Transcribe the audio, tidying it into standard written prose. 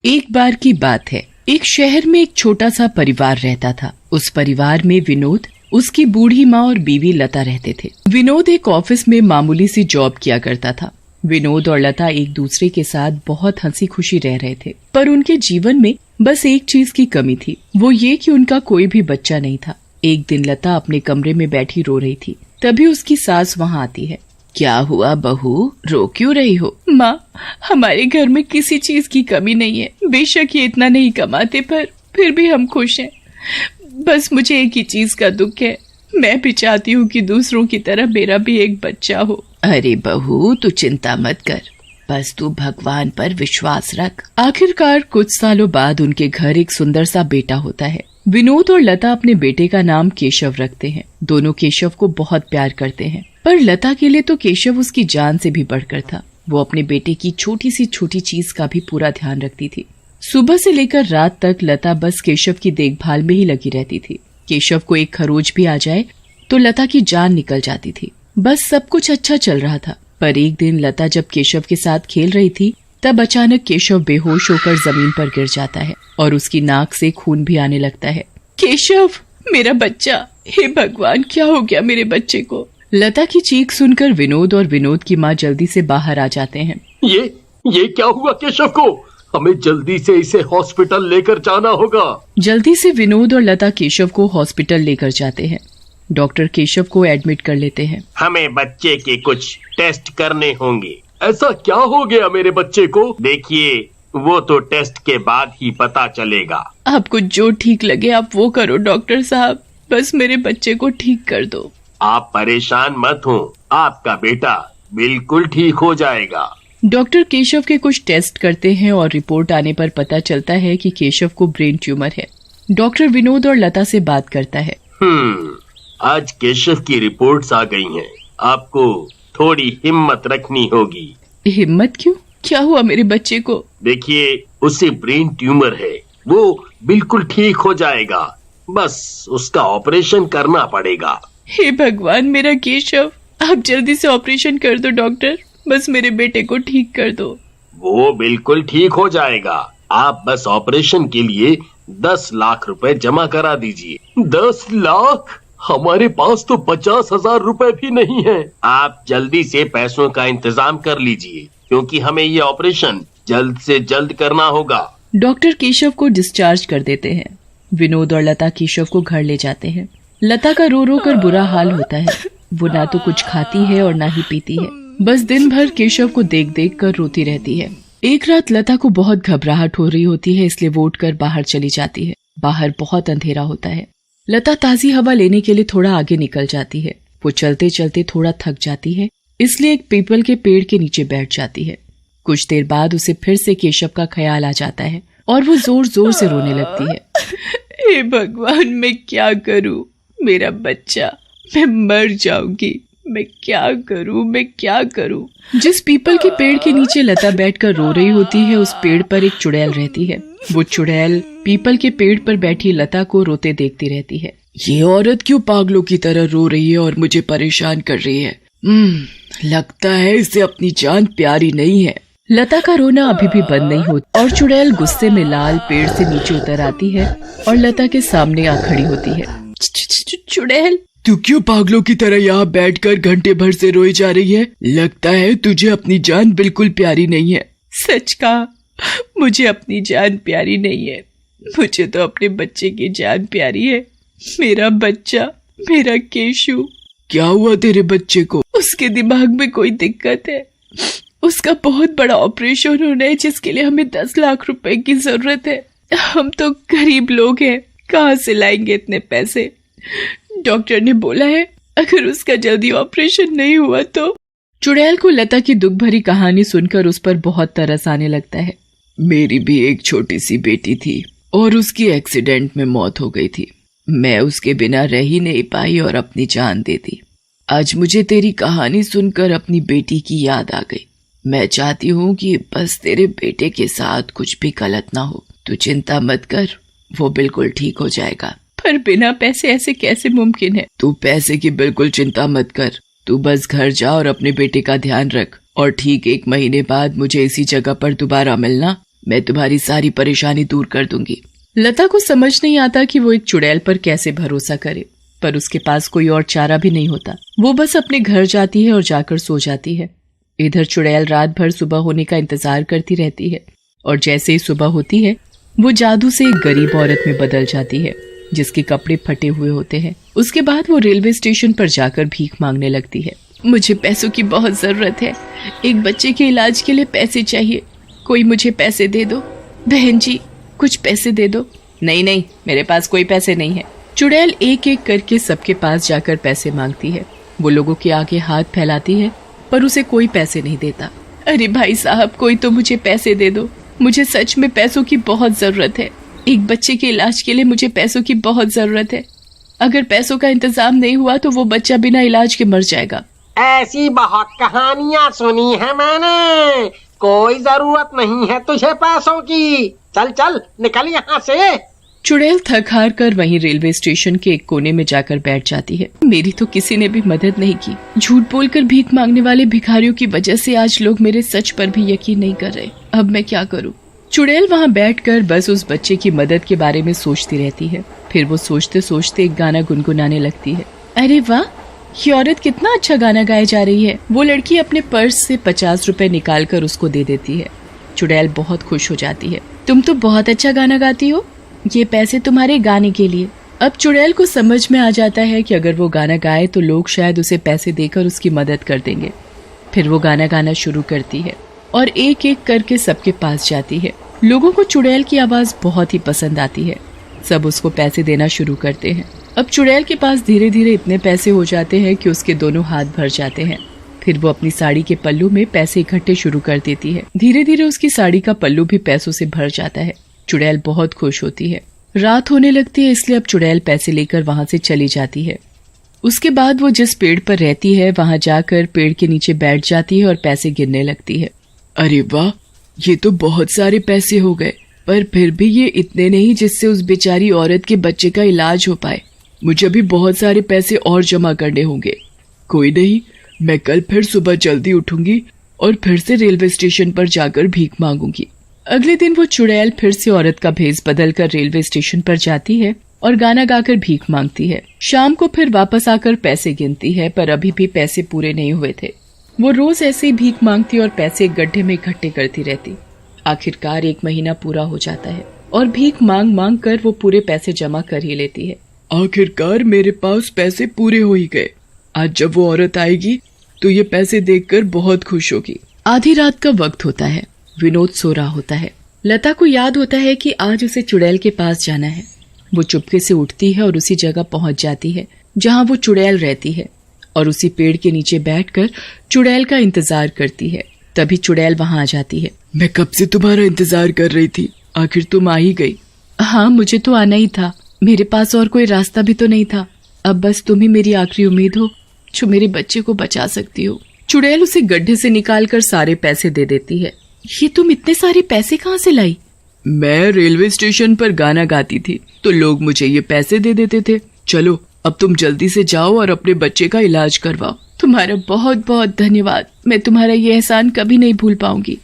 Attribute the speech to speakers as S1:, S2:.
S1: एक बार की बात है, एक शहर में एक छोटा सा परिवार रहता था। उस परिवार में विनोद, उसकी बूढ़ी माँ और बीवी लता रहते थे। विनोद एक ऑफिस में मामूली सी जॉब किया करता था। विनोद और लता एक दूसरे के साथ बहुत हंसी खुशी रह रहे थे, पर उनके जीवन में बस एक चीज की कमी थी, वो ये कि उनका कोई भी बच्चा नहीं था। एक दिन लता अपने कमरे में बैठी रो रही थी, तभी उसकी सास वहाँ आती है। क्या हुआ बहू, रो क्यों रही हो?
S2: माँ, हमारे घर में किसी चीज की कमी नहीं है। बेशक ये इतना नहीं कमाते, पर फिर भी हम खुश हैं। बस मुझे एक ही चीज का दुख है, मैं भी चाहती हूँ कि दूसरों की तरह मेरा भी एक बच्चा हो।
S1: अरे बहू, तू चिंता मत कर, बस तू भगवान पर विश्वास रख।
S2: आखिरकार कुछ सालों बाद उनके घर एक सुंदर सा बेटा होता है। विनोद और लता अपने बेटे का नाम केशव रखते हैं। दोनों केशव को बहुत प्यार करते हैं, पर लता के लिए तो केशव उसकी जान से भी बढ़कर था। वो अपने बेटे की छोटी सी छोटी चीज का भी पूरा ध्यान रखती थी। सुबह से लेकर रात तक लता बस केशव की देखभाल में ही लगी रहती थी। केशव को एक खरोच भी आ जाए तो लता की जान निकल जाती थी। बस सब कुछ अच्छा चल रहा था, पर एक दिन लता जब केशव के साथ खेल रही थी, तब अचानक केशव बेहोश होकर जमीन पर गिर जाता है और उसकी नाक से खून भी आने लगता है। केशव, मेरा बच्चा! हे भगवान, क्या हो गया मेरे बच्चे को?
S1: लता की चीख सुनकर विनोद और विनोद की माँ जल्दी से बाहर आ जाते हैं।
S3: ये क्या हुआ केशव को? हमें जल्दी से इसे हॉस्पिटल लेकर जाना होगा।
S1: जल्दी से विनोद और लता केशव को हॉस्पिटल लेकर जाते हैं। डॉक्टर केशव को एडमिट कर लेते हैं।
S3: हमें बच्चे के कुछ टेस्ट करने होंगे। ऐसा क्या हो गया मेरे बच्चे को? देखिए, वो तो टेस्ट के बाद ही पता चलेगा।
S2: आपको जो ठीक लगे आप वो करो डॉक्टर साहब, बस मेरे बच्चे को ठीक कर दो।
S3: आप परेशान मत हो, आपका बेटा बिल्कुल ठीक हो जाएगा।
S1: डॉक्टर केशव के कुछ टेस्ट करते हैं और रिपोर्ट आने पर पता चलता है कि केशव को ब्रेन ट्यूमर है। डॉक्टर विनोद और लता से बात करता है।
S3: आज केशव की रिपोर्ट्स आ गई हैं। आपको थोड़ी हिम्मत रखनी होगी।
S2: हिम्मत क्यों? क्या हुआ मेरे बच्चे को?
S3: देखिए, उसे ब्रेन ट्यूमर है, वो बिल्कुल ठीक हो जाएगा। बस उसका ऑपरेशन करना पड़ेगा।
S2: हे भगवान, मेरा केशव! आप जल्दी से ऑपरेशन कर दो डॉक्टर, बस मेरे बेटे को ठीक कर दो।
S3: वो बिल्कुल ठीक हो जाएगा। आप बस ऑपरेशन के लिए 10 लाख रुपए जमा करा दीजिए। 10 लाख? हमारे पास तो 50,000 रुपए भी नहीं है। आप जल्दी से पैसों का इंतजाम कर लीजिए, क्योंकि हमें ये ऑपरेशन जल्द से जल्द करना होगा।
S1: डॉक्टर केशव को डिस्चार्ज कर देते हैं। विनोद और लता केशव को घर ले जाते हैं। लता का रो रो कर बुरा हाल होता है। वो ना तो कुछ खाती है और ना ही पीती है, बस दिन भर केशव को देख देख कर रोती रहती है। एक रात लता को बहुत घबराहट हो रही होती है, इसलिए वो उठकर बाहर चली जाती है। बाहर बहुत अंधेरा होता है। लता ताजी हवा लेने के लिए थोड़ा आगे निकल जाती है। वो चलते चलते थोड़ा थक जाती है, इसलिए एक पीपल के पेड़ के नीचे बैठ जाती है। कुछ देर बाद उसे फिर से केशव का ख्याल आ जाता है और वो जोर जोर से रोने लगती है।
S2: हे भगवान, मैं क्या करूं? मेरा बच्चा, मैं मर जाऊंगी। मैं क्या करूं?
S1: जिस पीपल के पेड़ के नीचे लता बैठकर रो रही होती है, उस पेड़ पर एक चुड़ैल रहती है। वो चुड़ैल पीपल के पेड़ पर बैठी लता को रोते देखती रहती है।
S4: ये औरत क्यों पागलों की तरह रो रही है और मुझे परेशान कर रही है? लगता है इसे अपनी जान प्यारी नहीं है।
S1: लता का रोना अभी भी बंद नहीं होता और चुड़ैल गुस्से में लाल पेड़ से नीचे उतर आती है और लता के सामने आ खड़ी होती है।
S2: चुड़ैल,
S4: तू क्यों पागलों की तरह यहाँ बैठकर घंटे भर से रोई जा रही है? लगता है तुझे अपनी जान बिल्कुल प्यारी नहीं है।
S2: सच कहा, मुझे अपनी जान प्यारी नहीं है। मुझे तो अपने बच्चे की जान प्यारी है। मेरा बच्चा, मेरा केशु।
S4: क्या हुआ तेरे बच्चे को?
S2: उसके दिमाग में कोई दिक्कत है। उसका बहुत बड़ा ऑपरेशन होना है, जिसके लिए हमें 10 लाख रुपए की जरूरत है। हम तो गरीब लोग हैं, कहाँ से लाएंगे इतने पैसे? डॉक्टर ने बोला है अगर उसका जल्दी ऑपरेशन नहीं हुआ तो।
S1: चुड़ैल को लता की दुख भरी कहानी सुनकर उस पर बहुत तरस आने लगता है।
S4: मेरी भी एक छोटी सी बेटी थी और उसकी एक्सीडेंट में मौत हो गई थी। मैं उसके बिना रह ही नहीं पाई और अपनी जान दे दी। आज मुझे तेरी कहानी सुनकर अपनी बेटी की याद आ गई। मैं चाहती हूँ कि बस तेरे बेटे के साथ कुछ भी गलत ना हो। तू चिंता मत कर, वो बिल्कुल ठीक हो जाएगा।
S2: पर बिना पैसे ऐसे कैसे मुमकिन है?
S4: तू पैसे की बिल्कुल चिंता मत कर। तू बस घर जा और अपने बेटे का ध्यान रख और ठीक 1 महीने बाद मुझे इसी जगह पर दोबारा मिलना। मैं तुम्हारी सारी परेशानी दूर कर दूंगी।
S2: लता को समझ नहीं आता कि वो एक चुड़ैल पर कैसे भरोसा करे, पर उसके पास कोई और चारा भी नहीं होता। वो बस अपने घर जाती है और जाकर सो जाती है। इधर चुड़ैल रात भर सुबह होने का इंतजार करती रहती है और जैसे ही सुबह होती है वो जादू से एक गरीब औरत में बदल जाती है जिसके कपड़े फटे हुए होते हैं। उसके बाद वो रेलवे स्टेशन पर जाकर भीख मांगने लगती है। मुझे पैसों की बहुत जरूरत है, एक बच्चे के इलाज के लिए पैसे चाहिए, कोई मुझे पैसे दे दो। बहन जी कुछ पैसे दे दो। नहीं नहीं, मेरे पास कोई पैसे नहीं है। चुड़ैल एक एक करके सबके पास जाकर पैसे मांगती है। वो लोगों के आगे हाथ फैलाती है पर उसे कोई पैसे नहीं देता। अरे भाई साहब, कोई तो मुझे पैसे दे दो, मुझे सच में पैसों की बहुत जरूरत है। एक बच्चे के इलाज के लिए मुझे पैसों की बहुत जरूरत है। अगर पैसों का इंतजाम नहीं हुआ तो वो बच्चा बिना इलाज के मर जाएगा।
S5: ऐसी बहुत कहानियाँ सुनी है मैंने, कोई जरूरत नहीं है तुझे पैसों की। चल चल निकल यहाँ से।
S2: चुड़ैल थक हार कर वहीं रेलवे स्टेशन के एक कोने में जाकर बैठ जाती है। मेरी तो किसी ने भी मदद नहीं की। झूठ बोलकर भीख मांगने वाले भिखारियों की वजह से आज लोग मेरे सच पर भी यकीन नहीं कर रहे। अब मैं क्या करूं? चुड़ैल वहां बैठकर बस उस बच्चे की मदद के बारे में सोचती रहती है। फिर वो सोचते सोचते एक गाना गुनगुनाने लगती है। अरे वाह, ये औरत कितना अच्छा गाना गाए जा रही है। वो लड़की अपने पर्स से 50 रुपए निकाल कर उसको दे देती है। चुड़ैल बहुत खुश हो जाती है। तुम तो बहुत अच्छा गाना गाती हो, ये पैसे तुम्हारे गाने के लिए। अब चुड़ैल को समझ में आ जाता है कि अगर वो गाना गाए तो लोग शायद उसे पैसे देकर उसकी मदद कर देंगे। फिर वो गाना गाना शुरू करती है और एक एक करके सबके पास जाती है। लोगों को चुड़ैल की आवाज बहुत ही पसंद आती है। सब उसको पैसे देना शुरू करते हैं। अब चुड़ैल के पास धीरे धीरे इतने पैसे हो जाते हैं कि उसके दोनों हाथ भर जाते हैं। फिर वो अपनी साड़ी के पल्लू में पैसे इकट्ठे शुरू कर देती है। धीरे धीरे उसकी साड़ी का पल्लू भी पैसों से भर जाता है। चुड़ैल बहुत खुश होती है। रात होने लगती है, इसलिए अब चुड़ैल पैसे लेकर वहां से चली जाती है। उसके बाद वो जिस पेड़ पर रहती है वहां जाकर पेड़ के नीचे बैठ जाती है और पैसे गिनने लगती है।
S4: अरे वाह, ये तो बहुत सारे पैसे हो गए, पर फिर भी ये इतने नहीं जिससे उस बेचारी औरत के बच्चे का इलाज हो पाए। मुझे अभी बहुत सारे पैसे और जमा करने होंगे। कोई नहीं, मैं कल फिर सुबह जल्दी उठूंगी और फिर से रेलवे स्टेशन पर जाकर भीख मांगूंगी।
S2: अगले दिन वो चुड़ैल फिर से औरत का भेष बदलकर रेलवे स्टेशन पर जाती है और गाना गाकर भीख मांगती है। शाम को फिर वापस आकर पैसे गिनती है, पर अभी भी पैसे पूरे नहीं हुए थे। वो रोज ऐसे ही भीख मांगती और पैसे एक गड्ढे में इकट्ठे करती रहती। आखिरकार 1 महीना पूरा हो जाता है और भीख मांग मांग कर वो पूरे पैसे जमा कर ही लेती है।
S4: आखिरकार मेरे पास पैसे पूरे हो ही गए। आज जब वो औरत आएगी तो ये पैसे देखकर बहुत खुश होगी।
S2: आधी रात का वक्त होता है। विनोद सो रहा होता है। लता को याद होता है कि आज उसे चुड़ैल के पास जाना है। वो चुपके से उठती है और उसी जगह पहुंच जाती है जहां वो चुड़ैल रहती है और उसी पेड़ के नीचे बैठकर चुड़ैल का इंतजार करती है। तभी चुड़ैल वहां आ जाती है।
S4: मैं कब से तुम्हारा इंतजार कर रही थी, आखिर तुम आ ही गई।
S2: हाँ, मुझे तो आना ही था। मेरे पास और कोई रास्ता भी तो नहीं था। अब बस तुम ही मेरी आखिरी उम्मीद हो जो मेरे बच्चे को बचा सकती हो। चुड़ैल उसे गड्ढे से निकालकर सारे पैसे दे देती है। ये तुम इतने सारे पैसे कहाँ से लाई?
S4: मैं रेलवे स्टेशन पर गाना गाती थी तो लोग मुझे ये पैसे दे देते थे। चलो अब तुम जल्दी से जाओ और अपने बच्चे का इलाज करवाओ।
S2: तुम्हारा बहुत बहुत धन्यवाद। मैं तुम्हारा ये एहसान कभी नहीं भूल पाऊंगी।